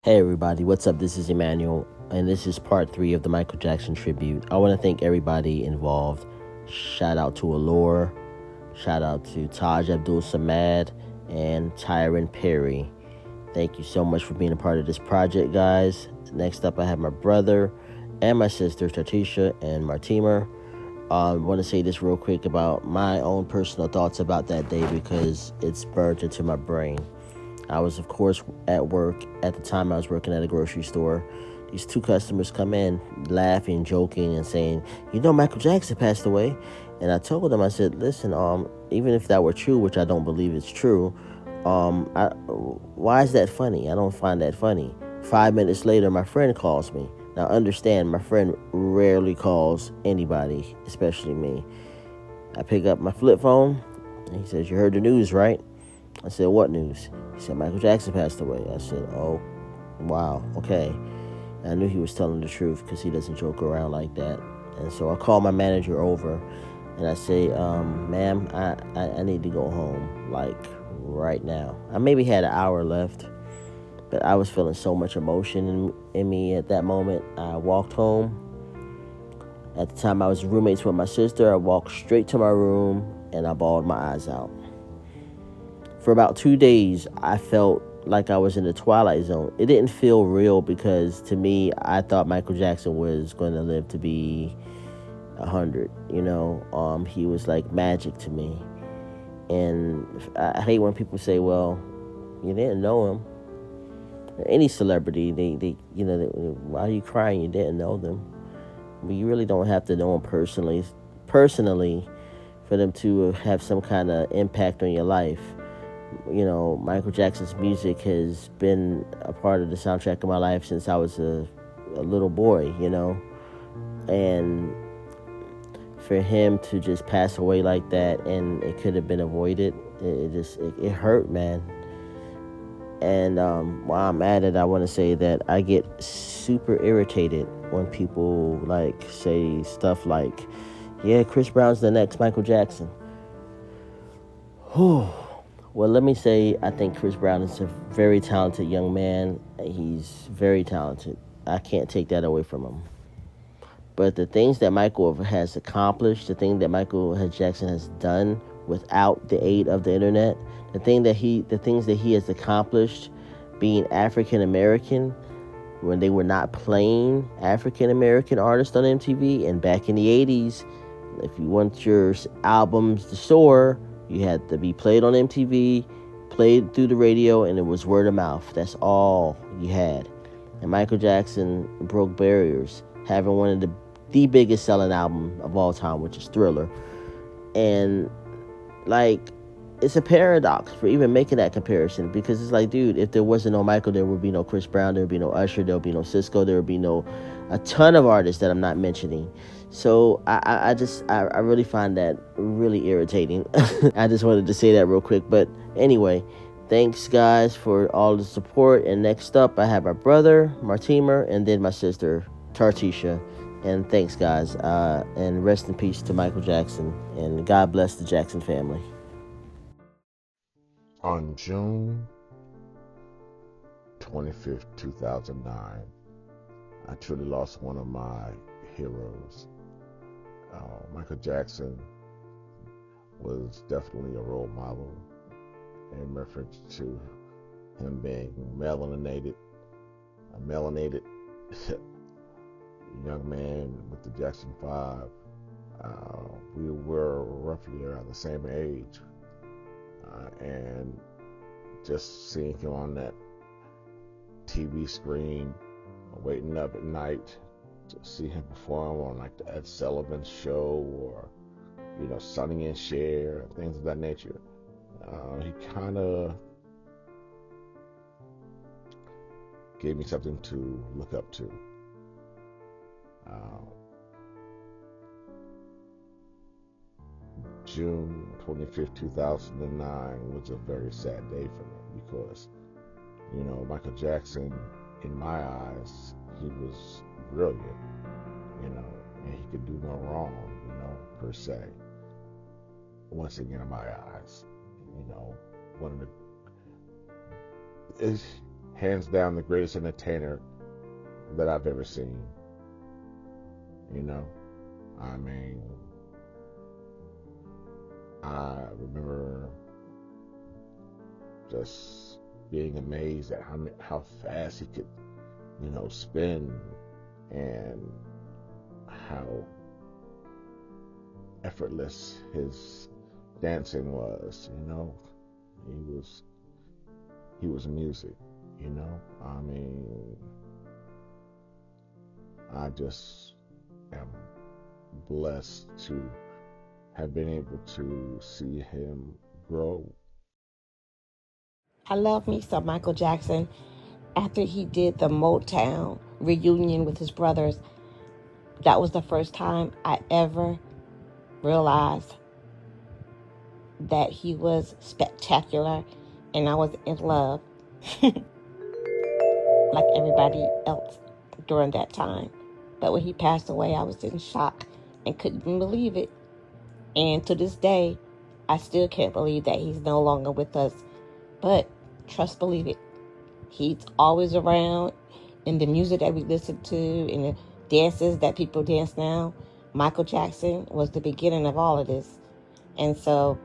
Hey everybody, what's up? This is Emmanuel, and this is part three of the Michael Jackson tribute. I want to thank everybody involved. Shout out to Allure, shout out to Taj Abdul Samad, and Tyron Perry. Thank you so much for being a part of this project, guys. Next up, I have my brother and my sister, Tatisha and Martimer. I want to say this real quick about my own personal thoughts about that day because it's burnt into my brain. I was, of course, at work. At the time, I was working at a grocery store. These two customers come in, laughing, joking, and saying, Michael Jackson passed away." And I told them, I said, "Listen, even if that were true, which I don't believe it's true, why is that funny? I don't find that funny." 5 minutes later, my friend calls me. Now, understand, my friend rarely calls anybody, especially me. I pick up my flip phone, and he says, "You heard the news, right?" I said, "What news?" He said, "Michael Jackson passed away." I said, "Oh, wow, okay." And I knew he was telling the truth because he doesn't joke around like that. And so I called my manager over and I say, "Ma'am, I need to go home, like right now." I maybe had an hour left, but I was feeling so much emotion in me at that moment. I walked home. At the time, I was roommates with my sister. I walked straight to my room and I bawled my eyes out. For about 2 days, I felt like I was in the Twilight Zone. It didn't feel real because to me, I thought Michael Jackson was going to live to be 100. He was like magic to me. And I hate when people say, "Well, you didn't know him." Any celebrity, why are you crying? You didn't know them. But you really don't have to know them personally, for them to have some kind of impact on your life. Michael Jackson's music has been a part of the soundtrack of my life since I was a little boy, and for him to just pass away like that and it could have been avoided, it hurt, man. And while I'm at it, I want to say that I get super irritated when people like say stuff like, "Yeah, Chris Brown's the next Michael Jackson." Whew. Well, let me say, I think Chris Brown is a very talented young man. He's very talented. I can't take that away from him. But the things that Michael has accomplished, Jackson has done without the aid of the internet, the things that he has accomplished, being African American, when they were not playing African American artists on MTV, and back in the '80s, if you want your albums to soar, you had to be played on MTV, played through the radio, and it was word of mouth. That's all you had. And Michael Jackson broke barriers, having one of the biggest selling album of all time, which is Thriller. And like, it's a paradox for even making that comparison because it's like, dude, if there wasn't no Michael, there would be no Chris Brown, there would be no Usher, there would be no Cisco, there would be no a ton of artists that I'm not mentioning. So I really find that really irritating. I just wanted to say that real quick. But anyway, thanks guys for all the support. And next up, I have my brother Martimer, and then my sister Tartisha. And thanks guys. And rest in peace to Michael Jackson. And God bless the Jackson family. On June 25th, 2009, I truly lost one of my heroes. Michael Jackson was definitely a role model in reference to him being a melanated young man with the Jackson 5. We were roughly around the same age, and just seeing him on that TV screen, waiting up at night to see him perform on like the Ed Sullivan Show or Sonny and Cher, things of that nature. He kind of gave me something to look up to. Uh, June 25th, 2009 was a very sad day for me because Michael Jackson, in my eyes, he was brilliant, and he could do no wrong, per se. Once again, in my eyes, one of the hands down the greatest entertainer that I've ever seen. You know, I mean, I remember just being amazed at how fast he could, spin, and how effortless his dancing was. He was music. I mean, I just am blessed to have been able to see him grow. I love me some Michael Jackson. After he did the Motown reunion with his brothers, that was the first time I ever realized that he was spectacular and I was in love like everybody else during that time. But when he passed away, I was in shock and couldn't believe it. And to this day, I still can't believe that he's no longer with us. But trust, believe it, he's always around in the music that we listen to, in the dances that people dance now. Michael Jackson was the beginning of all of this. And so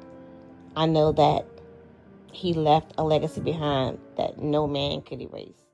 I know that he left a legacy behind that no man could erase.